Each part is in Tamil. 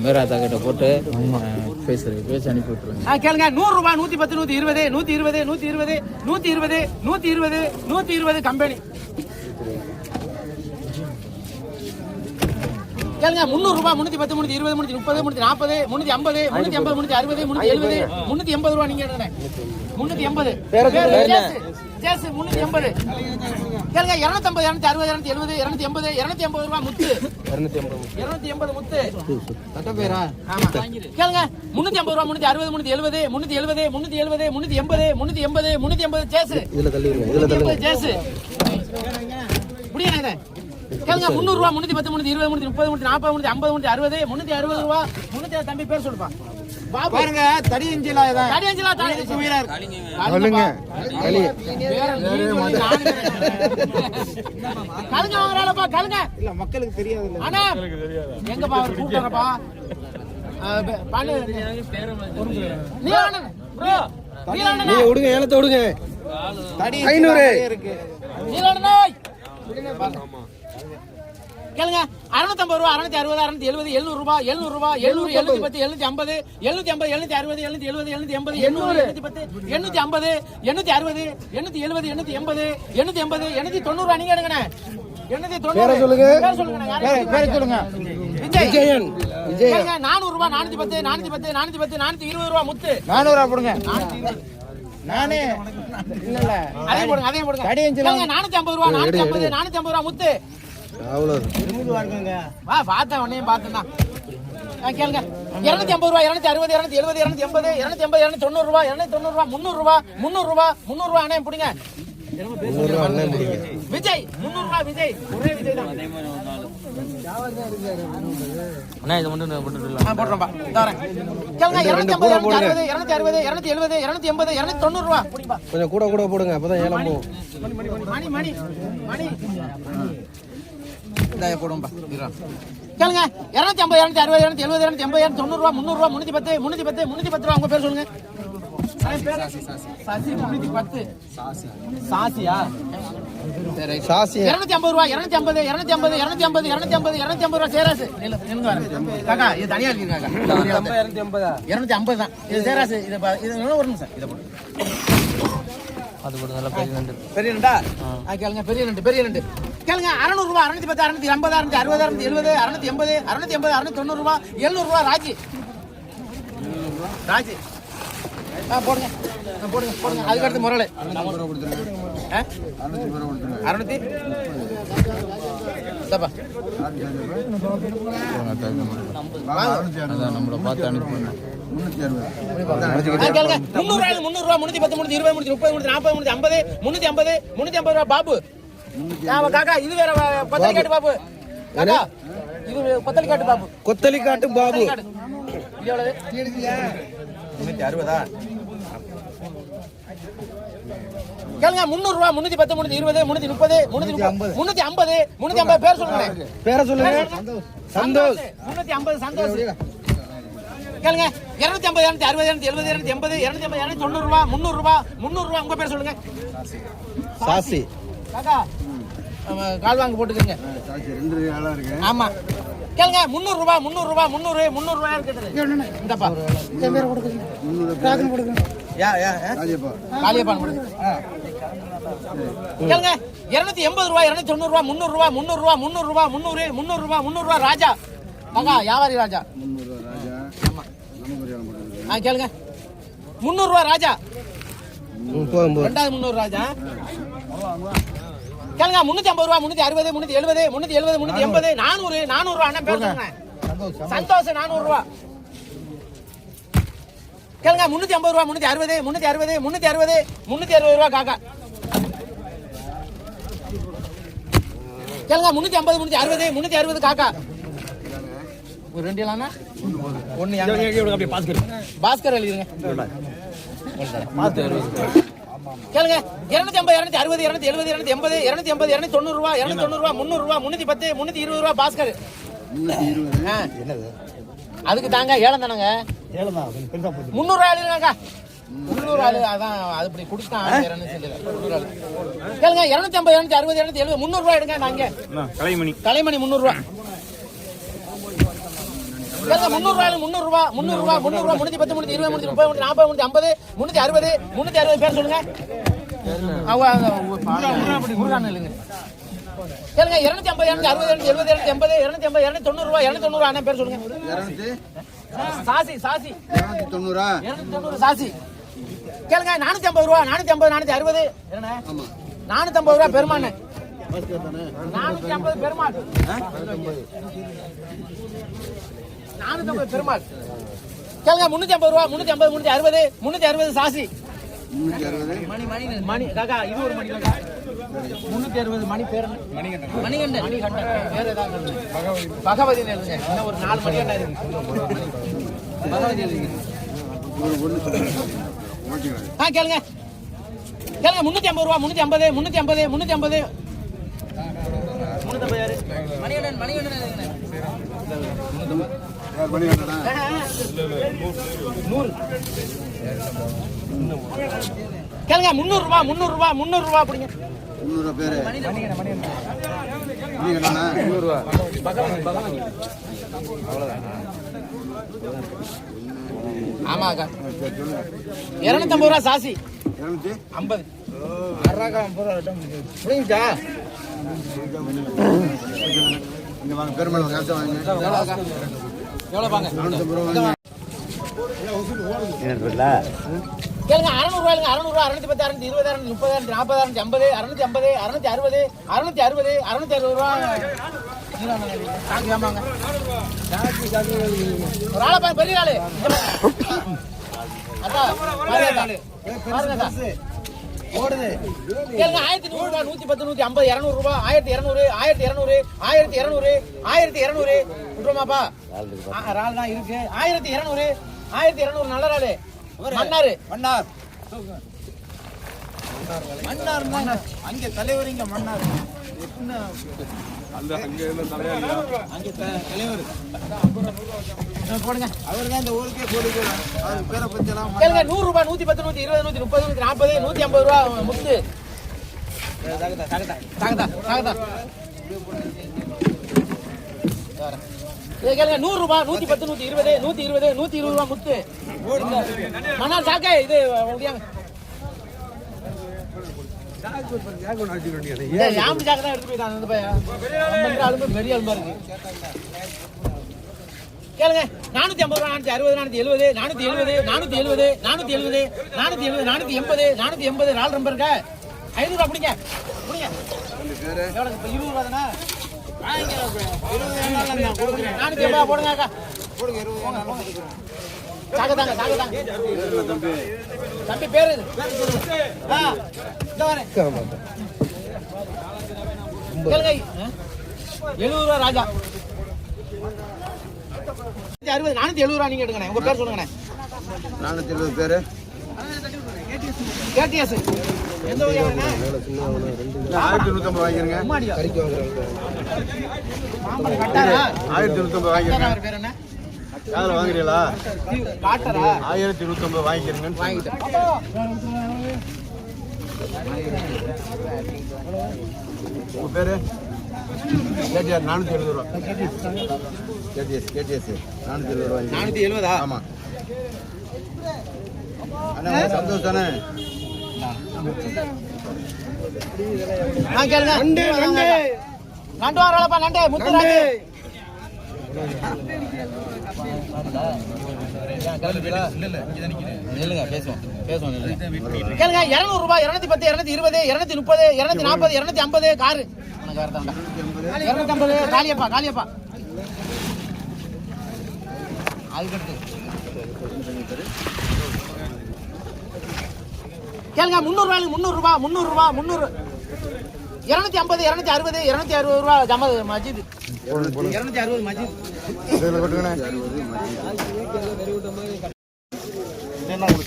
மேராத்தா கிட்ட போட்டு பேசி அனுப்பி விட்டுருவாங்க. கேளுங்க 100 ரூபாய் 110 120 120 120 120 120 120 கம்பெனி. கேளுங்க 300 ரூபாய் 310 320 330 340 350 350 360 370 380 ரூபாய். நீங்க 380 ஜேஸ் 380. கேளுங்க 250 260 270 280 280 ரூபாய் முத்து 280 முத்து கட்ட பேரா. ஆமா கேளுங்க 350 ரூபாய் 360 370 370 370 380 380 ஜேஸ் இதுல தள்ளிடுங்க ஜேஸ் முடியல. இத கேளுங்க 300 ரூபாய் 310 320 330 340 350 360 360 ரூபாய் 300. தம்பி பேர் சொல்லுப்பா. பாருங்க தடி இஞ்சிலா இதான் தடி இஞ்சிலா வீரர் சொல்லுங்க. கலுங்க வாங்குறாளப்பா கலுங்க. இல்ல மக்களுக்கு தெரியாது. இல்ல அண்ணா எங்க பா கூட்டறப்பா பானு நீ அண்ணா ப்ரோ நீ அண்ணா நீ ஓடுங்க ஏலத்தை ஓடுங்க. தடி 500 இருக்கு நீ அண்ணா. கேளுங்க 650 ரூபாய் 660 670 700 ரூபாய் 700 ரூபாய் 700 710 750 750 760 770 780 800 850 860 870 880 880 890 ரூபாய். நீங்க எடுங்கண்ணே 890 சொல்லுங்க. பேர் சொல்லுங்க. விஜயன் விஜய். 400 ரூபாய் 410 410 410 420 ரூபாய் முத்து 400 ரூபாய் போடுங்க. நானே இல்ல அதே போடுங்க அதே போடுங்க. கேளுங்க 450 ரூபாய் 450 450 ரூபாய் முத்து வா பார்த்தேன் உடனே பார்த்தேன். கேளுங்க 250 ரூபாய் 260 270 280 280 290 ரூபாய் 290 ரூபாய் 300 ரூபாய் 300 ரூபாய் 300 ரூபாய் அண்ணே பிடிங்க. விஜய் 300 ரூபாய் விஜய் ஒரே விஜய் தான் அண்ணா. இது மட்டும் போடுறேன்பா தரேன். கேளுங்க 250 260 260 270 280 290 ரூபாய் பிடிப்பா. கொஞ்சம் கூட கூட போடுங்க அப்பதான் ஏலம் போகும். மணி மணி மணி போடும்பா. கேளுங்க 250 260 270 280 290 ரூபாய் 300 ரூபாய் 310 310 310 ரூபாய். உங்க பேர் சொல்லுங்க. சாசி 310 சாசியா சரி சாசி 250 ரூபாய் 250 250 250 250 250 ரூபாய் சேராசு. காக்கா இது தனியா இருக்கீங்க. 250 தான் இது சேராசு. இது ஒரு நிமிஷம் இத போடு. அது கூட நல்ல பெரிய நண்டா. கேளுங்க பெரிய நண்டு பெரிய நண்டு. கேளுங்க 600 ரூபாய் 610 650 660 670 680 680 690 ரூபாய் 700 ரூபாய் ராஜி ராஜி. போடுங்க போடுங்க போடுங்க. அதுக்கு அடுத்து முரளை 600 நம்மள பார்த்து அனுப்பி 300 ரூபாய் 310 320 330 340 350 350 ரூபாய் பாபு. காக்கா இது வேற கொத்தலி காட்டு பாபு. காக்கா இது கொத்தலி காட்டு பாபு. கொத்தலி காட்டு பாபு. இது எவ்வளவு 360. கேளுங்க 300 ரூபாய் 310 320 330 350 350 பேர் சொல்லுங்க. பேரை சொல்லுங்க. சந்தோஷ் 350 சந்தோஷ். கேளுங்க 250 260 270 280 280 290 ரூபாய் 300 ரூபாய் 300 ரூபாய். உங்க பேர் சொல்லுங்க. சாசி. காக்கா கால் வாங்க போட்டுக்கங்க. சாசி ரெண்டு ஆளா இருக்கு. ஆமா கேளுங்க 300 ரூபாய் 300 ரூபாய் 300 300 ரூபாய் இருக்குது. இந்தப்பா என் பேர் கொடுங்க. 300 காகன் கொடுங்க. யா யா காளியப்பா காளியப்பா கொடுங்க. கேளுங்க 280 ரூபாய் 290 ரூபாய் 300 ரூபாய் 300 ரூபாய் 300 ரூபாய் 300 300 ரூபாய் 300 ரூபாய் ராஜா. காக்கா வியாபாரி ராஜா 300 ரூபாய் ராஜா. ஆமா கேளுங்க 300 ரூபாய் ராஜா. ரெண்டாவது 300 ராஜா. கேளுங்க 350 ரூபாய் 360 370 370 380 400 400 ரூபாய். அண்ணா பேர் சொல்லுங்க. சந்தோஷ் 400 ரூபாய். கேளுங்க 350 ரூபாய் 360 360 360 360 ரூபாய் காக்கா. கேளுங்க 350 360 360 காக்கா. ஒரு ரெண்டு இலானா ஒன்னு அப்படியே பாஸ்கர் எழுதிருங்க. கேளுங்க 250 260 270 280 280 290 ரூபாய் 290 ரூபாய் 300 ரூபாய் 310 320 ரூபாய் பாஸ்கர். அதுக்கு தாங்க ஏலம் தானங்க. 300 ரூபாய் எழுதுனாங்க. 300 ஆளு அதான் அது இப்படி குடுத்தான். கேளுங்க 250 260 270 300 ரூபாய் எடுங்க. நாங்க கலைமணி 300 ரூபாய். 300 ரூபா 310 320 330 340 350 360 பேர் சொல்லுங்க. கேளுங்க 250 260 270 280 290 ரூபா 290 அண்ணா பேர் சொல்லுங்க. Sassy 290 sassy. கேளுங்க 450 ரூபா 450 460 என்ன 450 ரூபா பெருமானே 450 பெருமாள் 450 பெருமாள். கேளுங்க 350 ரூபா 350 360 360 சாசி 360 மணி காக்கா இது ஒரு மணி காக்கா 360 மணி பேர் மணிகண்டன் வேற ஏதாவது பகவதி எழுதுங்க. இன்னும் ஒரு 4 மணி என்ன இருக்கு பகவதி எழுதுங்க. கேளுங்க 350 ரூபா 350 350 350 யாரு மணிகண்டன் எழுதுங்க. 100 கேளுங்க 300 ரூபா 300 ரூபா அப்படிங்க 300 பேரு ஆமாக்கா 250 ரூபா சாசி 250 புரியுதா? பெருமாள் எவ்வளவு பாங்க கேளுங்க 600 ரூபாய் 600 ரூபா 610 620 630 640 550 650 660 660 ரூபா ஒரு ஆளை பாருங்க பெரிய ஆளு அதான் ஓடுது. கேளுங்க 1100 ரூபாய் 110 150 200 ரூபாய் 1200 1200 1200 1200 விட்டுருமாப்பா ரால் தான் இருக்கு 1200 1200 நல்ல ராலு மன்னார் அங்க தலைவர் இங்க மன்னார் போடுங்க அவர்தான் இந்த ஊருக்கே போடுகிறார். அவர் பேரை பத்தி எல்லாம் கேளுங்க 100 ரூபாய் 110 120 130 140 150 ரூபாய் முத்து கேளுங்க 100 ரூபாய் 110 120 120 120 ரூபாய் முத்து மன்னார் சாக்கே இது முடியாம பெரிய அலும்பா இருக்கு. கேளுங்க 450 ரூபாய் 460 470 470 470 470 470 480 480 நம்பர் இருக்கா 500 ரூபாய் பிடிங்க 20 ரூபாய் தானே 450 ரூபாய் போடுங்க அக்கா போடுங்க 20 தம்பி பேரு கேளுங்க 70 ரூபாய் ராஜா 470 ரூபாய் நீங்க எடுங்க உங்க பேர் சொல்லுங்க 470 பேரு கேடிஎஸ் எந்த ஊர்ல 1150 வாங்கிருங்க கறிக்கு வாங்குறாங்க 1150 வாங்கிருங்க பேர் என்ன யார வாங்குறீங்களா காட்டரா 1150 வாங்கிக்கிறீங்கன்னு வாங்கிட்டேன் உங்க பேரு கேடிஆர் 470 ரூபாய் கேடிஎஸ் 470 ரூபாய் 470 ஆமா அண்ணா சந்தோஷ் தானே கேளுங்க நண்டு வரலப்பா நண்டு முத்துராஜ் கேளுங்க 200 ரூபாய் 210 220 230 240 250 காரு 250 காலியப்பா அதுக்கடுத்து கேளுங்க 300 ரூபாய் 250 260 ரூபாய் ஜமது மஜித் 260 மஜித்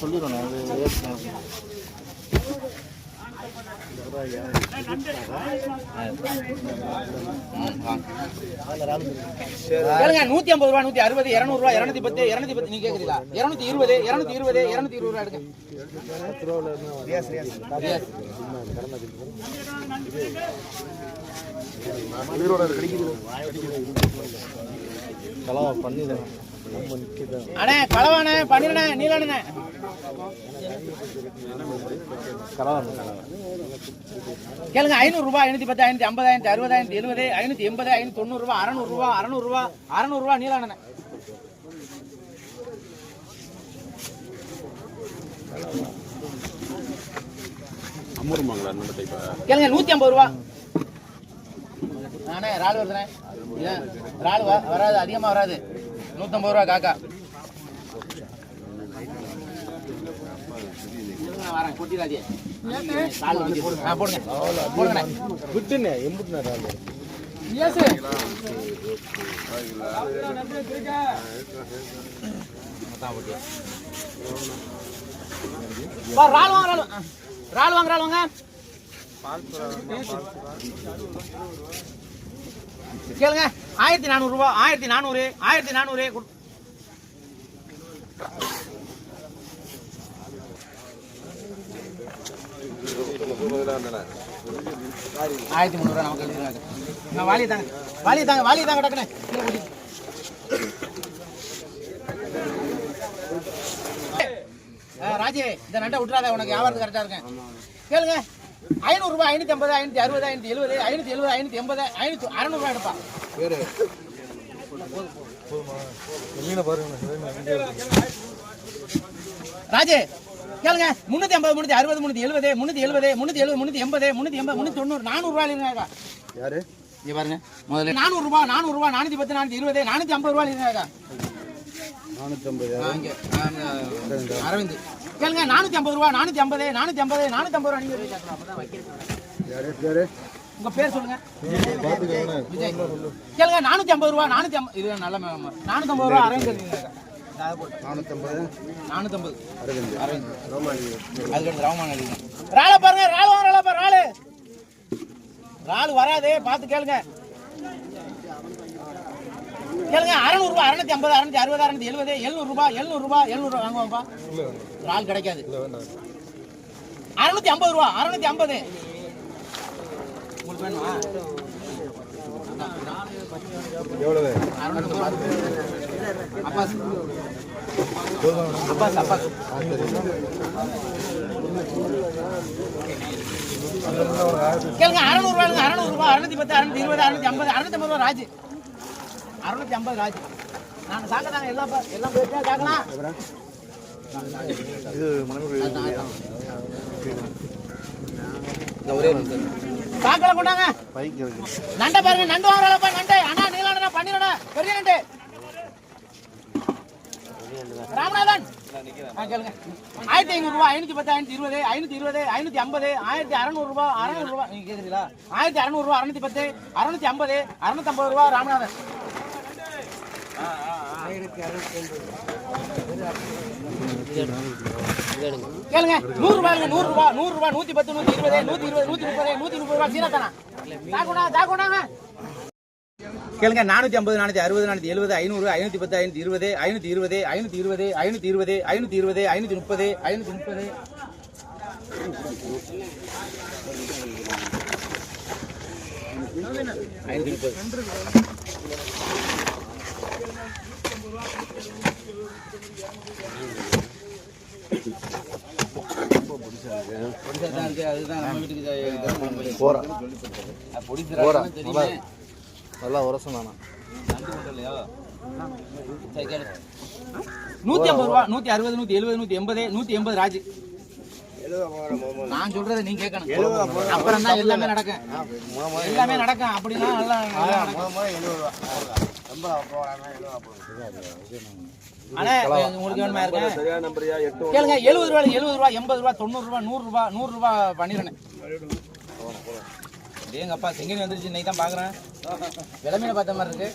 சொல்லிடுறோம் கேளுங்க 150 ரூபாய் 160 200 ரூபாய் 210 210 நீங்க கேக்குறீங்களா 220 220 220 ரூபாய் எடுங்க உயிரோட கிடைக்குது கலவா பண்ணி அண்ணே கலவானே பண்ணிடனே நீலானே கேளுங்க 500 ரூபாய் 510 550 560 570 580 590 ரூபாய் 600 ரூபாய் 600 ரூபாய் நீலானே கேளுங்க 150 ரூபாய் நானே ரால் வருதுனே ரால் வராது அதிகமா வராது 150 ரூபாய் காக்கா வரேன் கொட்டிடாதே போடுங்க போடுங்க விட்டுனே எம்புட்டுனே ரால் ரால் வாங்க கேளுங்க 1400 ரூபாய் 1400 1400 1300 நமக்கு வாலி தாங்க டக்குனே ராஜே இந்த நண்டை விட்டுறாத உனக்கு வியாபாரத்துக்கு கரெக்டா இருக்கேன் கேளுங்க 500 ரூபாய் 550 560 570 580 580 600 ரூபாய் எடுப்பா ராஜே கேளுங்க 350 360 370 370 380 380 380 390 400 ரூபாய் இருக்காங்க யாரு இங்க பாருங்க முதல்ல 400 ரூபாய் 410 420 450 ரூபாய் இருக்காங்க 450 அரவிந்த் கேளுங்க 450 ரூபாய் 450 450 450 ரூபாய் நீங்க கேட்கலாம் அப்பதான் வைக்கிறேன் யாரு உங்க பேர் சொல்லுங்க விஜய் கேளுங்க 450 ரூபாய் 450 இது நல்ல 450 ரூபாய் அரவிந்த் 450 அரவிந்த் அதுக்கு ராமன் ரால பாருங்க ரால் வராதே பார்த்து கேளுங்க 600 ரூபாய் 650 660 670 700 ரூபாய் வாங்குவாப்பா ரால் கிடைக்காது 650 ரூபாய் 650 உங்களுக்கு வேணுமா எவ்வளவு அப்பாஸ் கேளுங்க 600 ரூபாய் 610 620 650 650 ரூபாய் ராஜ் 650 ராஜ் நான் சாக்கதாங்க எல்லாம் போயிட்டு கேட்கலாம் இது ஒரே சாக்கல கொண்டாங்க நண்டை பாருங்க நண்டு வாங்குறாளப்பா நண்டை அண்ணா நீலாண்டா பண்ணிடா பெரிய நண்டு ராமநாதன் கேளுங்க 1500 ரூபாய் 510 520 520 550 1600 ரூபாய் 600 ரூபாய் நீங்க கேக்குறீங்களா 1600 ரூபாய் 610 650 650 ரூபாய் ராமநாதன் கேளுங்க 100 ரூபாய் 110 120 130 ரூபாய் சீனத்தானா தாக்குடாங்க கேளுங்க 450 460 470 500 510 520 520 520 520 520 530 அதுதான் நம்ம வீட்டுக்கு போறேன் தெரியும் நல்லா உரசம் தானா 150 ரூபாய் 160 170 180 ராஜ் நான் சொல்றதை நீங்க கேட்கணும் அப்புறம் தான் எல்லாமே நடக்கும் அப்படின்னா நல்லா அண்ணே உங்களுக்கு வேணுமா இருக்கு கேளுங்க 70 ரூபாய் 80 ரூபாய் 80 ரூபாய் 100 ரூபாய் பண்ணிடுறேன் எங்க அப்பா செங்கனி வந்துருச்சு இன்னைக்கு தான் பாக்குறேன் விளமையில பார்த்த மாதிரி இருக்கு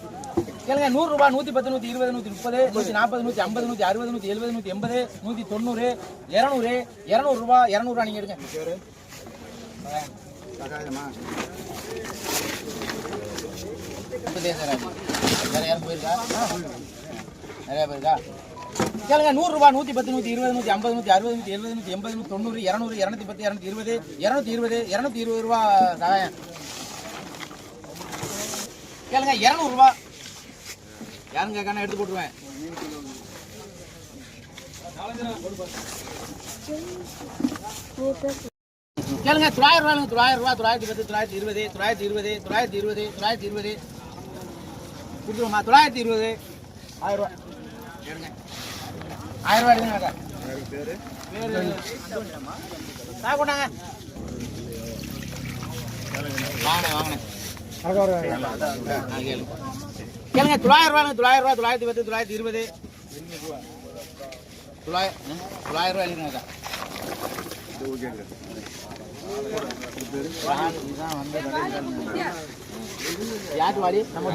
கேளுங்க 100 ரூபாய் 110 120 130 140 150 160 170 180 190 200 ரூபாய் 200 ரூபாய் நீங்க எடுங்க வேற யாரும் போயிருக்கா நிறைய பேருக்கா கேளுங்க 100 ரூபாய் 110 120 150 160 170 180 190 200 210 220 220 ரூபாய் சகாயம் கேளுங்க 200 ரூபாய் யாரும் கேட்காம எடுத்து போட்டுருவேன் கேளுங்க 900 ரூபா 900 910 920 920 920 கொடுத்துருமா 920 1000 ரூபா கேளுங்க 1000 ரூபா எடுங்க பேரு நான் கொண்டாங்க வாங்கண்ணே கேளுங்க 900 ரூபா 910 920 900 ரூபா எழுதுங்க யாரு வாடி நம்ம